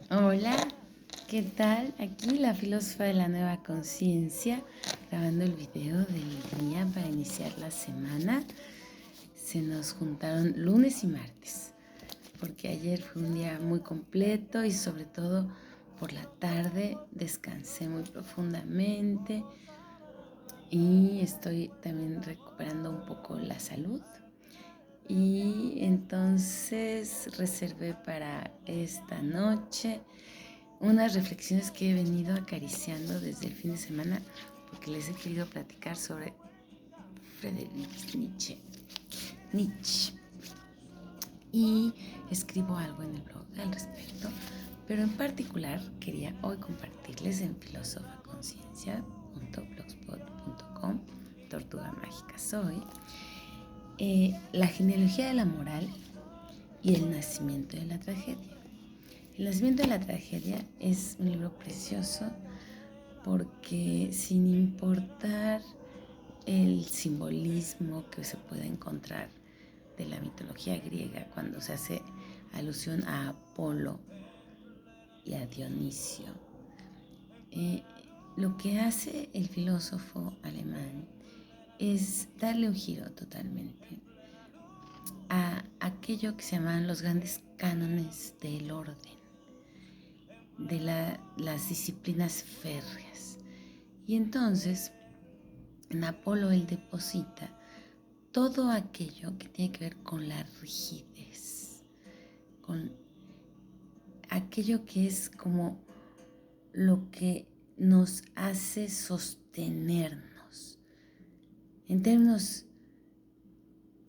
Hola, ¿qué tal? Aquí la filósofa de la nueva conciencia, grabando el video del día para iniciar la semana. Se nos juntaron lunes y martes, porque ayer fue un día muy completo y sobre todo por la tarde descansé muy profundamente y estoy también recuperando un poco la salud. Y entonces reservé para esta noche unas reflexiones que he venido acariciando desde el fin de semana porque les he querido platicar sobre Friedrich Nietzsche. Y escribo algo en el blog al respecto, pero en particular quería hoy compartirles en filosofaconciencia.blogspot.com, Tortuga Mágica soy, la genealogía de la moral y el nacimiento de la tragedia. El nacimiento de la tragedia es un libro precioso porque sin importar el simbolismo que se puede encontrar de la mitología griega cuando se hace alusión a Apolo y a Dionisio, lo que hace el filósofo alemán es darle un giro totalmente a aquello que se llaman los grandes cánones del orden, de las disciplinas férreas. Y entonces en Apolo él deposita todo aquello que tiene que ver con la rigidez, con aquello que es como lo que nos hace sostenernos. En términos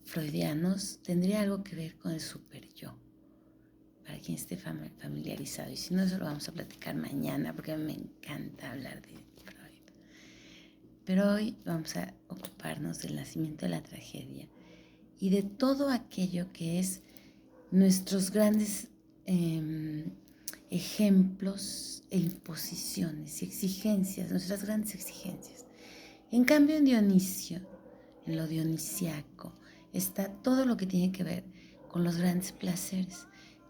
freudianos, tendría algo que ver con el superyo, para quien esté familiarizado. Y si no, eso lo vamos a platicar mañana, porque a mí me encanta hablar de Freud. Pero hoy vamos a ocuparnos del nacimiento de la tragedia y de todo aquello que es nuestros grandes ejemplos e imposiciones y exigencias, nuestras grandes exigencias. En cambio, en Dionisio, en lo dionisiaco, está todo lo que tiene que ver con los grandes placeres.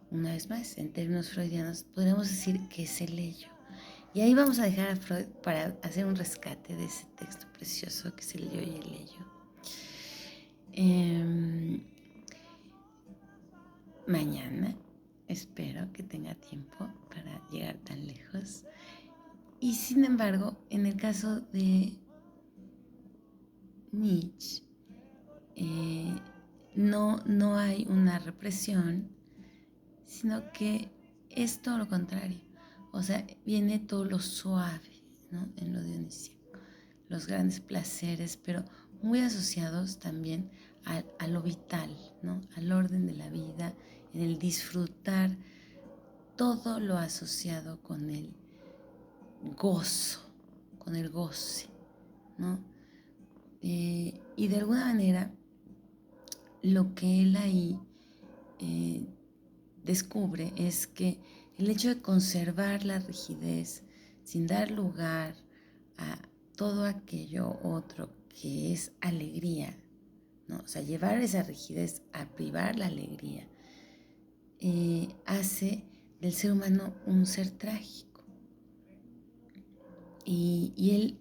Una vez más, en términos freudianos, podríamos decir que es el ello. Y ahí vamos a dejar a Freud para hacer un rescate de ese texto precioso que es el yo y el ello. Mañana espero que tenga tiempo para llegar tan lejos. Y sin embargo, en el caso de Nietzsche, no hay una represión, sino que es todo lo contrario. O sea, viene todo lo suave, ¿no? En lo dionisíaco, los grandes placeres, pero muy asociados también a lo vital, ¿no? Al orden de la vida, en el disfrutar todo lo asociado con el gozo, con el goce, ¿no? Y de alguna manera, lo que él ahí descubre es que el hecho de conservar la rigidez sin dar lugar a todo aquello otro que es alegría, ¿no? O sea, llevar esa rigidez a privar la alegría, hace del ser humano un ser trágico. Y él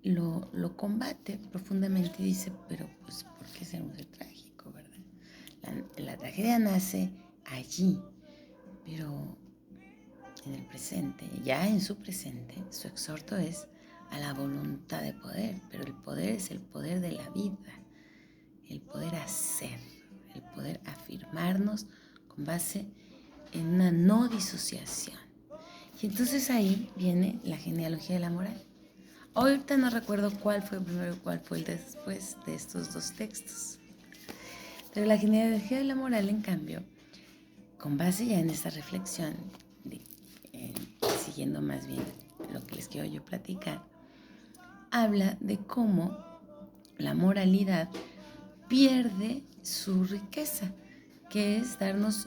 lo combate profundamente y dice, pero pues, ¿por qué ser un ser trágico, verdad? La tragedia nace allí, pero en el presente, ya en su presente, su exhorto es a la voluntad de poder, pero el poder es el poder de la vida, el poder hacer, el poder afirmarnos con base en una no disociación. Y entonces ahí viene la genealogía de la moral. Ahorita no recuerdo cuál fue el primero y cuál fue el después de estos dos textos. Pero la genealogía de la moral, en cambio, con base ya en esta reflexión, siguiendo más bien lo que les quiero yo platicar, habla de cómo la moralidad pierde su riqueza, que es darnos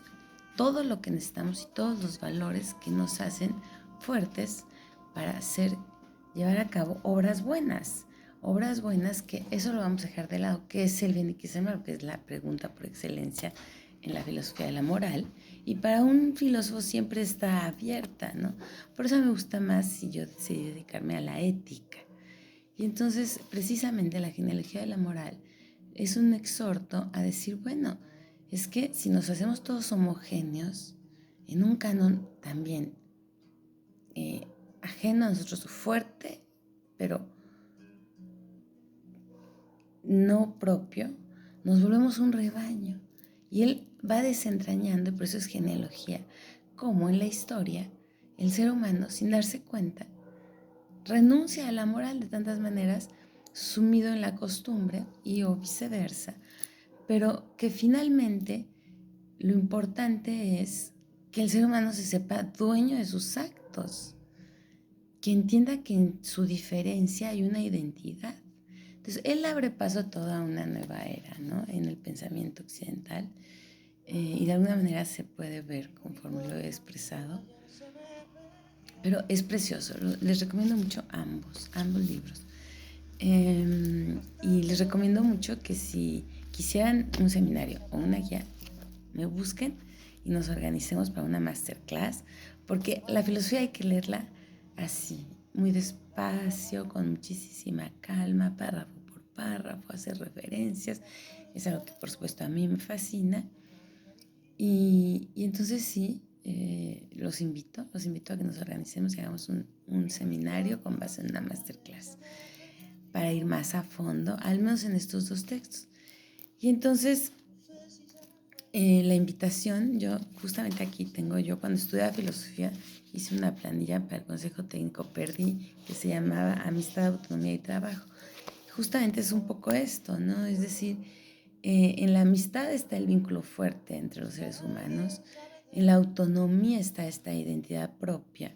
todo lo que necesitamos y todos los valores que nos hacen fuertes para llevar a cabo obras buenas que eso lo vamos a dejar de lado, que es el bien y qué es el mal, que es la pregunta por excelencia en la filosofía de la moral Y para un filósofo siempre está abierta, ¿no? Por eso me gusta más si yo decidí dedicarme a la ética. Y entonces, precisamente la genealogía de la moral es un exhorto a decir, bueno, es que si nos hacemos todos homogéneos, en un canon también ajeno a nosotros, fuerte, pero no propio, nos volvemos un rebaño. Y él va desentrañando, y por eso es genealogía, como en la historia el ser humano, sin darse cuenta, renuncia a la moral de tantas maneras, sumido en la costumbre y o viceversa, pero que finalmente lo importante es que el ser humano se sepa dueño de sus actos, que entienda que en su diferencia hay una identidad. Entonces, él abre paso a toda una nueva era, ¿no? En el pensamiento occidental, y de alguna manera se puede ver conforme lo he expresado. Pero es precioso, les recomiendo mucho ambos libros. Y les recomiendo mucho que si quisieran un seminario o una guía, me busquen y nos organicemos para una masterclass, porque la filosofía hay que leerla así, muy despacio, con muchísima calma, párrafo por párrafo, hacer referencias. Es algo que por supuesto a mí me fascina. Y entonces sí, los invito a que nos organicemos y hagamos un seminario con base en una masterclass para ir más a fondo, al menos en estos dos textos. Y entonces, la invitación, yo justamente aquí tengo yo, cuando estudiaba filosofía, hice una planilla para el Consejo Técnico PERDI que se llamaba Amistad, Autonomía y Trabajo. Justamente es un poco esto, ¿no? Es decir, en la amistad está el vínculo fuerte entre los seres humanos, en la autonomía está esta identidad propia,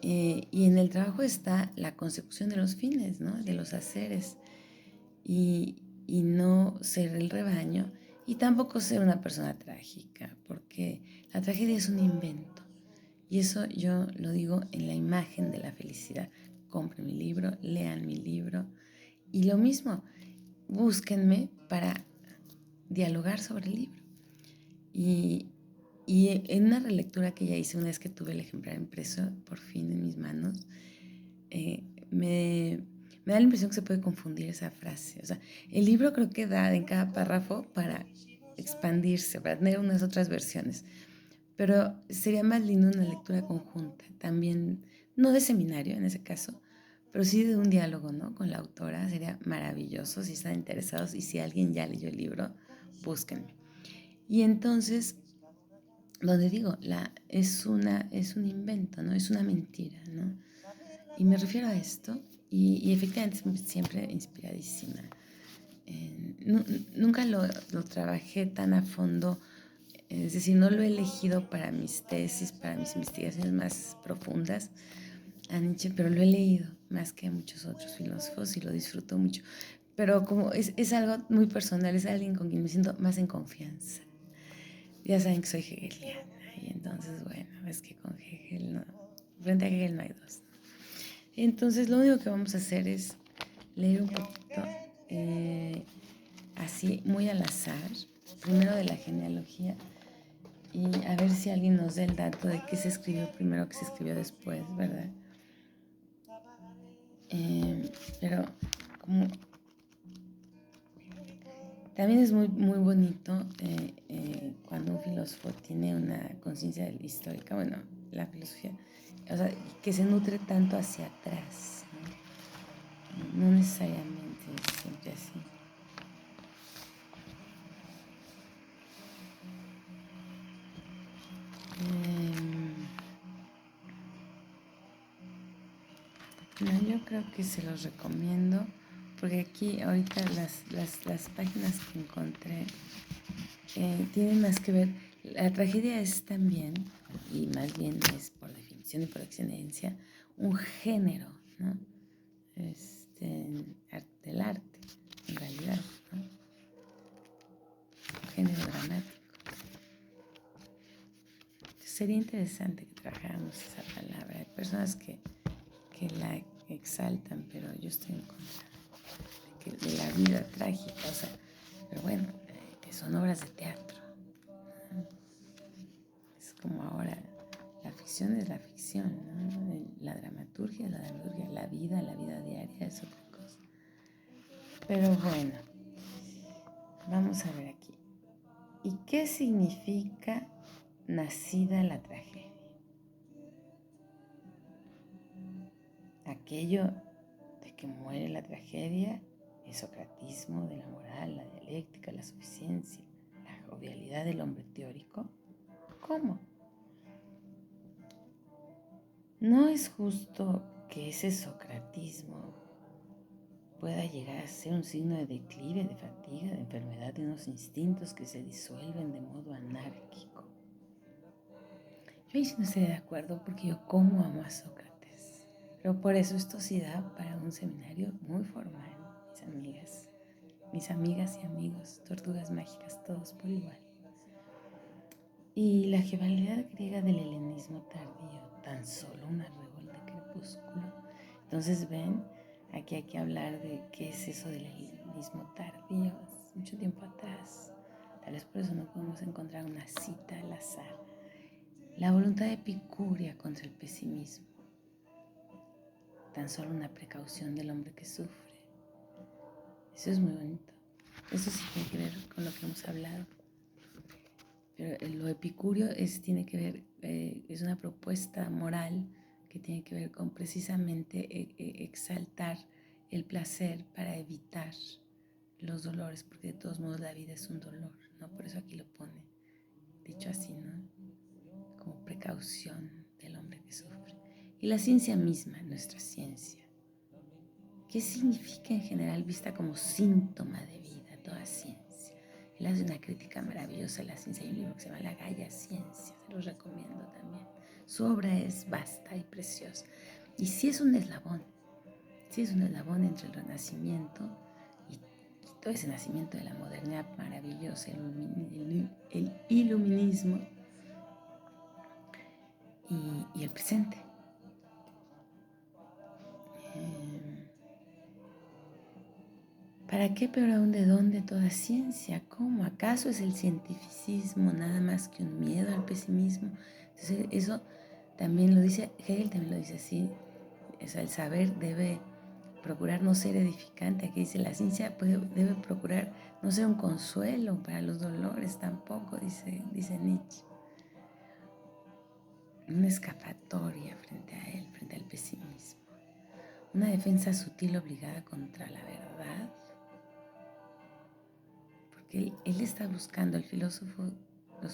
y en el trabajo está la consecución de los fines, ¿no? De los haceres, y no ser el rebaño, y tampoco ser una persona trágica, porque la tragedia es un invento. Y eso yo lo digo en la imagen de la felicidad. Compren mi libro, lean mi libro. Y lo mismo, búsquenme para dialogar sobre el libro. Y en una relectura que ya hice una vez que tuve el ejemplar impreso por fin en mis manos, me da la impresión que se puede confundir esa frase. O sea, el libro creo que da en cada párrafo para expandirse, para tener unas otras versiones. Pero sería más lindo una lectura conjunta, también, no de seminario en ese caso, pero sí de un diálogo, ¿no? Con la autora. Sería maravilloso si están interesados, y si alguien ya leyó el libro, búsquenme. Y entonces, donde digo, es un invento, ¿no? Es una mentira, ¿no? Y me refiero a esto, y efectivamente siempre inspiradísima. Nunca lo trabajé tan a fondo, es decir, no lo he elegido para mis tesis, para mis investigaciones más profundas a Nietzsche, pero lo he leído más que a muchos otros filósofos y lo disfruto mucho. Pero como es algo muy personal, es alguien con quien me siento más en confianza. Ya saben que soy hegeliana, y entonces, bueno, es que con Hegel no, frente a Hegel no hay dos. Entonces, lo único que vamos a hacer es leer un poquito, así, muy al azar, primero de la genealogía, y a ver si alguien nos da el dato de qué se escribió primero, qué se escribió después, ¿verdad? Pero como también es muy, muy bonito, cuando un filósofo tiene una conciencia histórica, bueno, la filosofía, o sea, que se nutre tanto hacia atrás, ¿no? No necesariamente es siempre así. No, yo creo que se los recomiendo, porque aquí ahorita las páginas que encontré, tienen más que ver. La tragedia es también, y más bien es por definición y por excelencia, un género, ¿no? Del arte, en realidad, ¿no? Un género dramático. Entonces, sería interesante que trabajáramos esa palabra. Hay personas que la exaltan, pero yo estoy en contra de la vida trágica, o sea, pero bueno, que son obras de teatro. como ahora, la ficción es la ficción, ¿no? La dramaturgia es la dramaturgia, la vida diaria es otra cosa. Pero bueno, vamos a ver aquí. ¿Y qué significa nacida la tragedia? Aquello de que muere la tragedia, el socratismo de la moral, la dialéctica, la suficiencia, la jovialidad del hombre teórico. ¿Cómo? ¿No es justo que ese socratismo pueda llegar a ser un signo de declive, de fatiga, de enfermedad de unos instintos que se disuelven de modo anárquico? Yo ahí sí no estoy de acuerdo porque yo como amo a Sócrates. Pero por eso esto sí da para un seminario muy formal, mis amigas y amigos, tortugas mágicas, todos por igual. Y la rivalidad griega del helenismo tardío, tan solo una revuelta crepúsculo. Entonces ven, aquí hay que hablar de qué es eso del helenismo tardío, mucho tiempo atrás. Tal vez por eso no podemos encontrar una cita al azar. La voluntad epicúrea contra el pesimismo, tan solo una precaución del hombre que sufre. Eso es muy bonito. Eso sí tiene que ver con lo que hemos hablado. Pero lo epicúreo tiene que ver, es una propuesta moral que tiene que ver con precisamente exaltar el placer para evitar los dolores, porque de todos modos la vida es un dolor, ¿no? Por eso aquí lo pone, dicho así, ¿no? Como precaución del hombre que sufre. Y la ciencia misma, nuestra ciencia, ¿qué significa en general vista como síntoma de vida toda ciencia? Él hace una crítica maravillosa a la ciencia. Hay un libro que se llama La Gaia Ciencia, se los recomiendo también. Su obra es vasta y preciosa. Y sí es un eslabón entre el Renacimiento y todo ese nacimiento de la modernidad maravillosa, el iluminismo y el presente. ¿Para qué, pero aún de dónde toda ciencia? ¿Cómo? ¿Acaso es el cientificismo nada más que un miedo al pesimismo? Entonces, eso también lo dice, Hegel también lo dice así. O sea, el saber debe procurar no ser edificante. Aquí dice, la ciencia debe procurar no ser un consuelo para los dolores tampoco, dice Nietzsche. Una escapatoria frente a él, frente al pesimismo. Una defensa sutil obligada contra la verdad. Porque él está buscando, los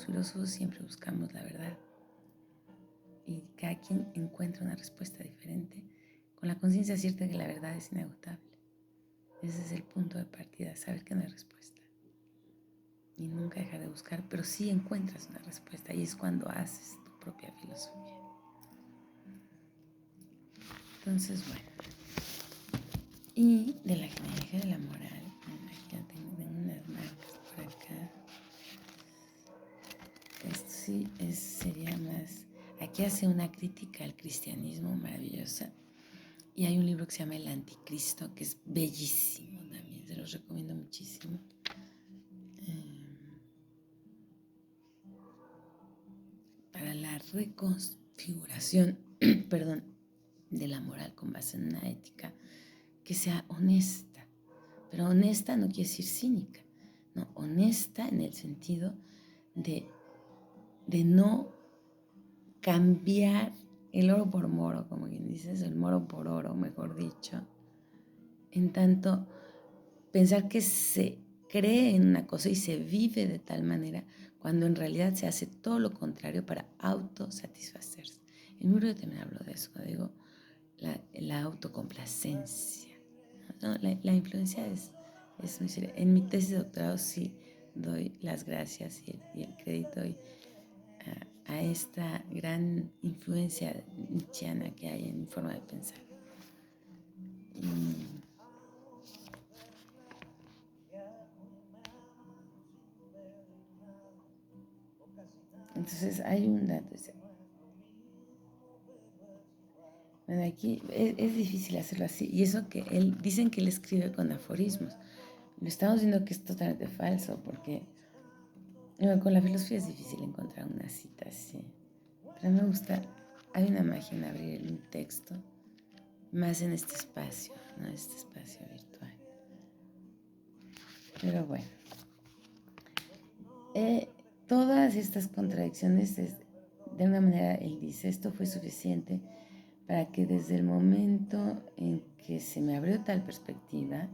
filósofos siempre buscamos la verdad. Y cada quien encuentra una respuesta diferente, con la conciencia cierta de que la verdad es inagotable. Ese es el punto de partida, saber que no hay respuesta. Y nunca dejar de buscar, pero sí encuentras una respuesta y es cuando haces tu propia filosofía. Entonces, bueno. Y de la genealogía de la moral, aquí ya tengo unas marcas por acá. Esto sí sería más... Aquí hace una crítica al cristianismo maravillosa. Y hay un libro que se llama El Anticristo, que es bellísimo también, se los recomiendo muchísimo. Para la reconfiguración, de la moral con base en una ética que sea honesta. Pero honesta no quiere decir cínica, no, honesta en el sentido de no cambiar el oro por moro, como quien dices, el moro por oro, mejor dicho. En tanto, pensar que se cree en una cosa y se vive de tal manera cuando en realidad se hace todo lo contrario para autosatisfacerse. En mi libro también hablo de eso, digo, la autocomplacencia. ¿No? La influencia es muy seria. En mi tesis de doctorado sí doy las gracias y el crédito a esta gran influencia nietzscheana que hay en mi forma de pensar. Entonces hay un dato. Bueno, aquí es difícil hacerlo así. Y eso que dicen que él escribe con aforismos. Lo estamos viendo que es totalmente falso porque con la filosofía es difícil encontrar una cita así. pero me gusta, hay una magia en abrir un texto, más en este espacio, ¿no? Este espacio virtual. Pero bueno, todas estas contradicciones, de una manera, él dice, esto fue suficiente para que desde el momento en que se me abrió tal perspectiva,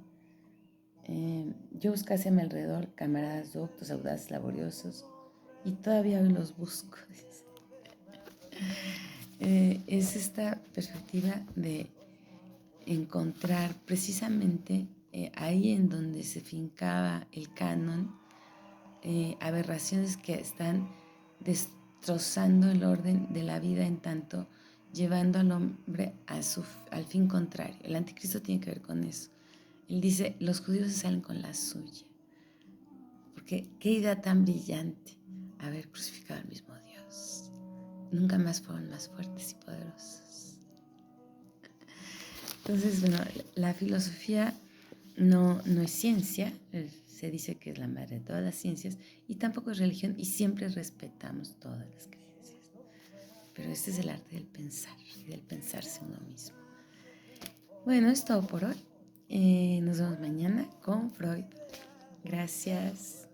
yo buscase a mi alrededor camaradas doctos, audaces, laboriosos, y todavía hoy los busco. Es esta perspectiva de encontrar precisamente ahí en donde se fincaba el canon, aberraciones que están destrozando el orden de la vida, en tanto llevando al hombre al fin contrario. El anticristo tiene que ver con eso. Él dice, los judíos se salen con la suya. Porque qué idea tan brillante haber crucificado al mismo Dios. Nunca más fueron más fuertes y poderosos. Entonces, bueno, la filosofía no es ciencia, se dice que es la madre de todas las ciencias, y tampoco es religión, y siempre respetamos todas las creencias. Pero este es el arte del pensar y del pensarse uno mismo. Bueno, es todo por hoy. Nos vemos mañana con Freud. Gracias.